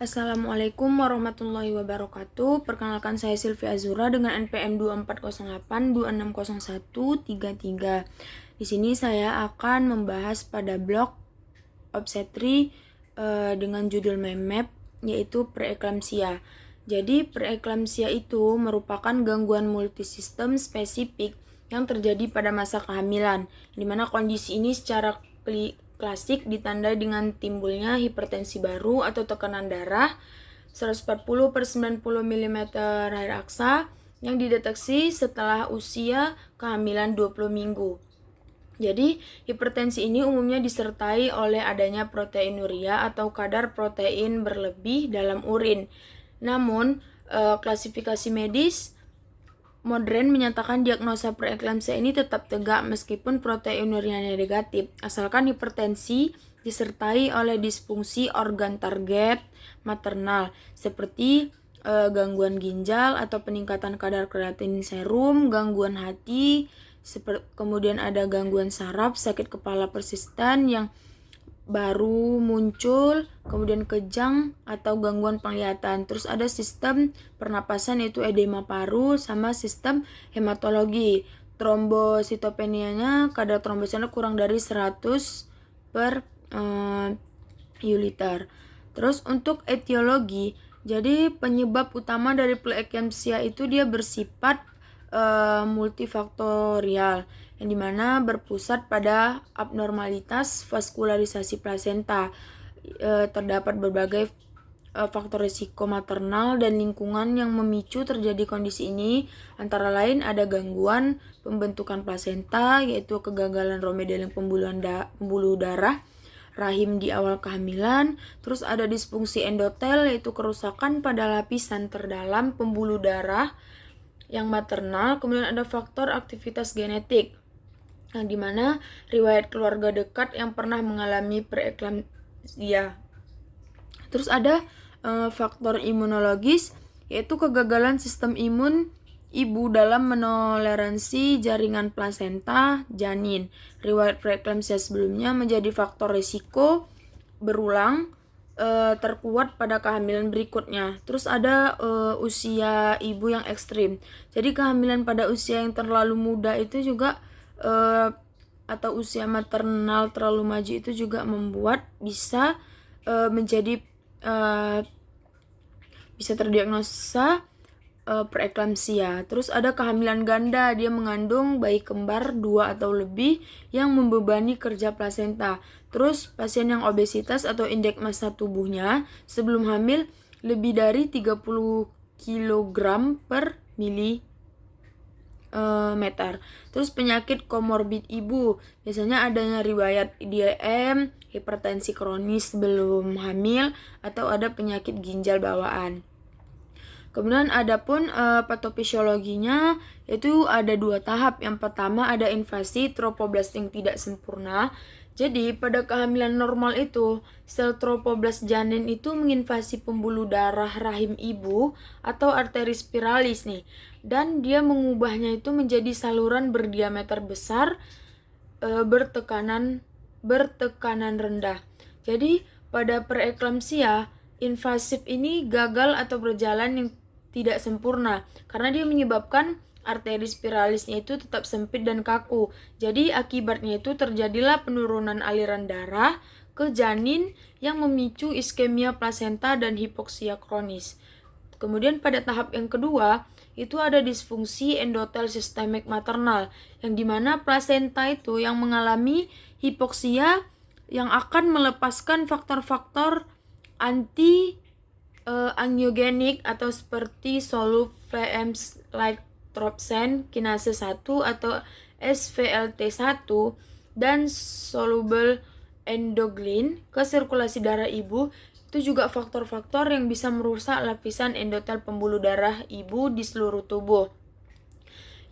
Assalamualaikum warahmatullahi wabarakatuh. Perkenalkan, saya Sylvia Azura dengan NPM 2408260133. Di sini saya akan membahas pada blok obstetri dengan judul MEMEP, yaitu preeklamsia. Jadi preeklamsia itu merupakan gangguan multisistem spesifik yang terjadi pada masa kehamilan, di mana kondisi ini secara klasik ditandai dengan timbulnya hipertensi baru atau tekanan darah 140/90 mm air aksa yang dideteksi setelah usia kehamilan 20 minggu. Jadi, hipertensi ini umumnya disertai oleh adanya proteinuria atau kadar protein berlebih dalam urin. Namun, klasifikasi medis modern menyatakan diagnosa preeklamsia ini tetap tegak meskipun proteinurianya negatif, asalkan hipertensi disertai oleh disfungsi organ target maternal seperti gangguan ginjal atau peningkatan kadar kreatin serum, gangguan hati, kemudian ada gangguan saraf, sakit kepala persisten yang baru muncul, kemudian kejang atau gangguan penglihatan. Terus ada sistem pernapasan yaitu edema paru sama sistem hematologi. Trombositopenianya, kadar trombositnya kurang dari 100 per uliter. Terus untuk etiologi, jadi penyebab utama dari preeklamsia itu dia bersifat multifaktorial, yang dimana berpusat pada abnormalitas vaskularisasi plasenta. Terdapat berbagai faktor risiko maternal dan lingkungan yang memicu terjadi kondisi ini, antara lain ada gangguan pembentukan plasenta, yaitu kegagalan remodeling pembuluh darah rahim di awal kehamilan. Terus ada disfungsi endotel, yaitu kerusakan pada lapisan terdalam pembuluh darah yang maternal. Kemudian ada faktor aktivitas genetik, yang dimana riwayat keluarga dekat yang pernah mengalami preeklamsia. Terus ada faktor imunologis, yaitu kegagalan sistem imun ibu dalam menoleransi jaringan plasenta janin. Riwayat preeklamsia sebelumnya menjadi faktor risiko berulang terkuat pada kehamilan berikutnya. Terus ada usia ibu yang ekstrim. Jadi kehamilan pada usia yang terlalu muda itu juga atau usia maternal terlalu maju itu juga membuat bisa menjadi bisa terdiagnosa preeklamsia. Terus ada kehamilan ganda, dia mengandung bayi kembar 2 atau lebih yang membebani kerja plasenta. Terus pasien yang obesitas atau indeks massa tubuhnya sebelum hamil lebih dari 30 kg per milimeter. Terus penyakit komorbid ibu, biasanya adanya riwayat IDM, hipertensi kronis sebelum hamil, atau ada penyakit ginjal bawaan. Kemudian ada pun patofisiologinya, yaitu ada 2 tahap. Yang pertama ada invasi trofoblast yang tidak sempurna. Jadi pada kehamilan normal itu sel trofoblast janin itu menginvasi pembuluh darah rahim ibu atau arteri spiralis nih, dan dia mengubahnya itu menjadi saluran berdiameter besar bertekanan rendah. Jadi pada preeklamsia invasif ini gagal atau berjalan yang tidak sempurna karena dia menyebabkan arteri spiralisnya itu tetap sempit dan kaku. Jadi akibatnya itu terjadilah penurunan aliran darah ke janin yang memicu iskemia plasenta dan hipoksia kronis. Kemudian pada tahap yang kedua itu ada disfungsi endotel sistemik maternal, yang dimana plasenta itu yang mengalami hipoksia yang akan melepaskan faktor-faktor anti angiogenik atau seperti soluflems like tropsen kinase 1 atau SVLT1 dan soluble endoglin ke sirkulasi darah ibu. Itu juga faktor-faktor yang bisa merusak lapisan endotel pembuluh darah ibu di seluruh tubuh,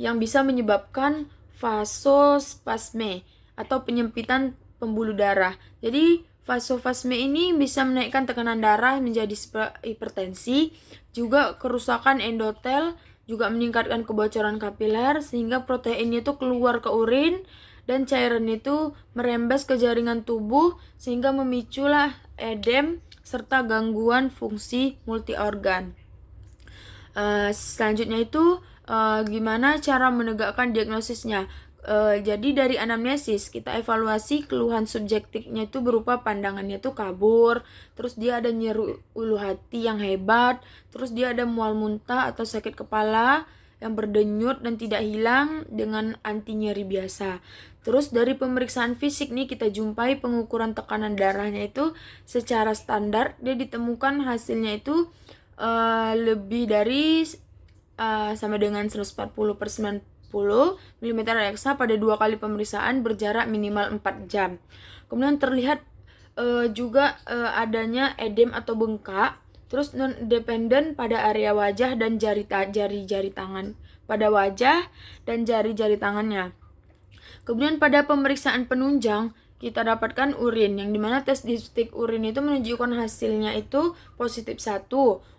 yang bisa menyebabkan vasospasme atau penyempitan pembuluh darah. Jadi vasospasme ini bisa menaikkan tekanan darah menjadi hipertensi, juga kerusakan endotel, juga meningkatkan kebocoran kapiler sehingga proteinnya itu keluar ke urin dan cairan itu merembes ke jaringan tubuh sehingga memiculah edem serta gangguan fungsi multiorgan. Selanjutnya itu gimana cara menegakkan diagnosisnya. Jadi dari anamnesis kita evaluasi keluhan subjektifnya itu berupa pandangannya itu kabur, terus dia ada nyeri ulu hati yang hebat, terus dia ada mual muntah atau sakit kepala yang berdenyut dan tidak hilang dengan anti nyeri biasa. Terus dari pemeriksaan fisik nih kita jumpai pengukuran tekanan darahnya itu secara standar, dia ditemukan hasilnya itu lebih dari sama dengan 140/90 mm reksa pada 2 kali pemeriksaan berjarak minimal 4 jam. Kemudian terlihat juga adanya edem atau bengkak, terus non dependen pada area wajah dan jari-jari tangan, pada wajah dan jari-jari tangannya. Kemudian pada pemeriksaan penunjang kita dapatkan urin, yang dimana tes dipstik urin itu menunjukkan hasilnya itu positif 1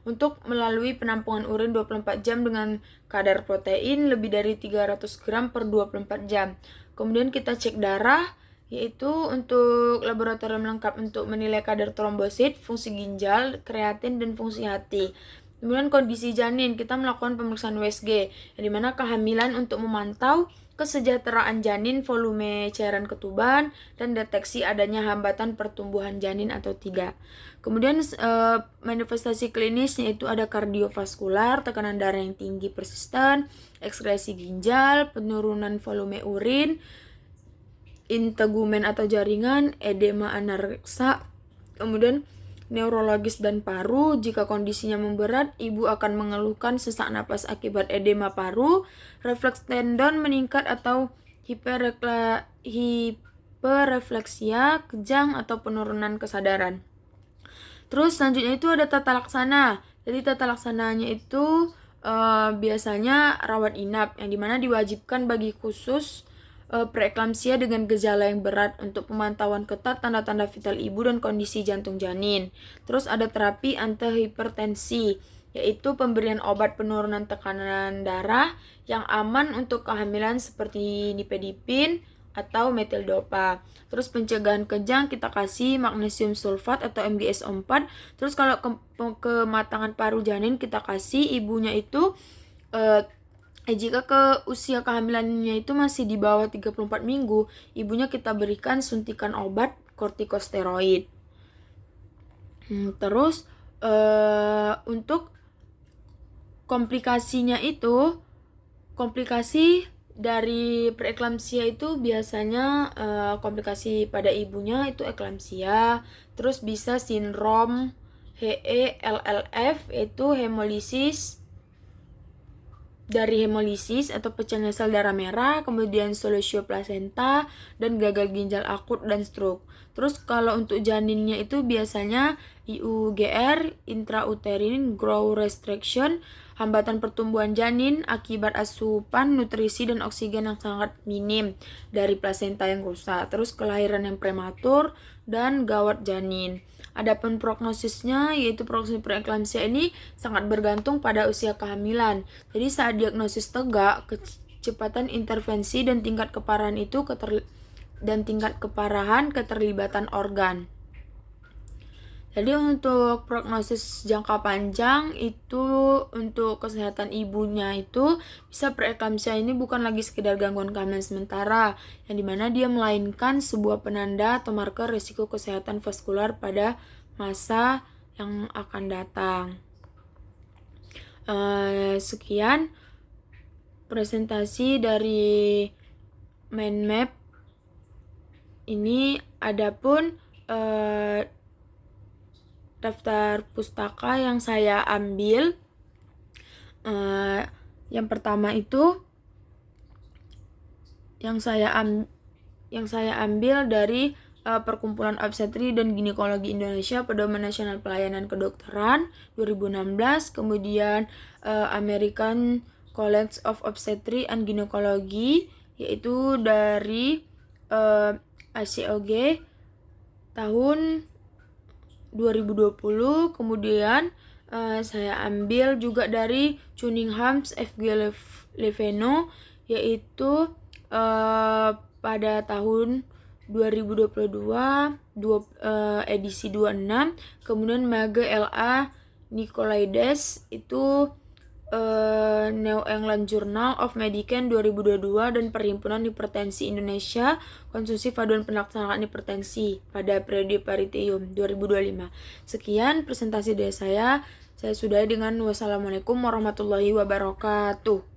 untuk melalui penampungan urin 24 jam dengan kadar protein lebih dari 300 gram per 24 jam. Kemudian kita cek darah, yaitu untuk laboratorium lengkap untuk menilai kadar trombosit, fungsi ginjal, kreatin, dan fungsi hati. Kemudian kondisi janin, kita melakukan pemeriksaan USG, yang dimana kehamilan untuk memantau kesejahteraan janin, volume cairan ketuban, dan deteksi adanya hambatan pertumbuhan janin atau tidak. Kemudian manifestasi klinisnya itu ada kardiovaskular, tekanan darah yang tinggi persisten, ekskresi ginjal, penurunan volume urin, integumen atau jaringan, edema anareksa, kemudian neurologis dan paru. Jika kondisinya memberat, ibu akan mengeluhkan sesak napas akibat edema paru, refleks tendon meningkat atau hiperrefleksia, kejang atau penurunan kesadaran. Terus selanjutnya itu ada tata laksana. Jadi tata laksananya itu biasanya rawat inap, yang dimana diwajibkan bagi khusus preeklamsia dengan gejala yang berat untuk pemantauan ketat tanda-tanda vital ibu dan kondisi jantung janin. Terus ada terapi antihipertensi, yaitu pemberian obat penurunan tekanan darah yang aman untuk kehamilan seperti nifedipin atau metildopa. Terus pencegahan kejang kita kasih magnesium sulfat atau MgSO4. Terus kalau kematangan paru janin kita kasih ibunya itu jika ke usia kehamilannya itu masih di bawah 34 minggu, ibunya kita berikan suntikan obat kortikosteroid. Terus untuk komplikasinya itu, komplikasi dari preeklamsia itu biasanya komplikasi pada ibunya itu eklamsia, terus bisa sindrom HELLF, yaitu hemolisis dari hemolisis atau pecahnya sel darah merah, kemudian solusio plasenta, dan gagal ginjal akut dan stroke. Terus kalau untuk janinnya itu biasanya IUGR, intrauterine growth restriction, hambatan pertumbuhan janin akibat asupan nutrisi dan oksigen yang sangat minim dari plasenta yang rusak. Terus kelahiran yang prematur dan gawat janin. Adapun prognosisnya, yaitu prognosis preeklamsia ini sangat bergantung pada usia kehamilan. Jadi saat diagnosis tegak, kecepatan intervensi dan tingkat keparahan itu keterlibatan organ. Jadi untuk prognosis jangka panjang itu untuk kesehatan ibunya itu bisa preeklamsia ini bukan lagi sekedar gangguan kehamilan sementara, yang dimana dia melainkan sebuah penanda atau marker risiko kesehatan vaskular pada masa yang akan datang. Sekian presentasi dari mind map ini. Adapun daftar pustaka yang saya ambil, yang pertama itu yang saya ambil dari Perkumpulan Obstetri dan Ginekologi Indonesia, Pedoman Nasional Pelayanan Kedokteran 2016, kemudian American College of Obstetrics and Gynecology, yaitu dari ACOG tahun 2020. Kemudian saya ambil juga dari Cunningham FG Leveno, yaitu pada tahun 2022 edisi 26, kemudian Mage LA Nicolaides itu New England Journal of Medicine 2022 dan Perhimpunan Hipertensi Indonesia Konsumsi Paduan Pelaksanaan Hipertensi pada periode Pariteum 2025. Sekian presentasi dari saya sudahi dengan wassalamualaikum warahmatullahi wabarakatuh.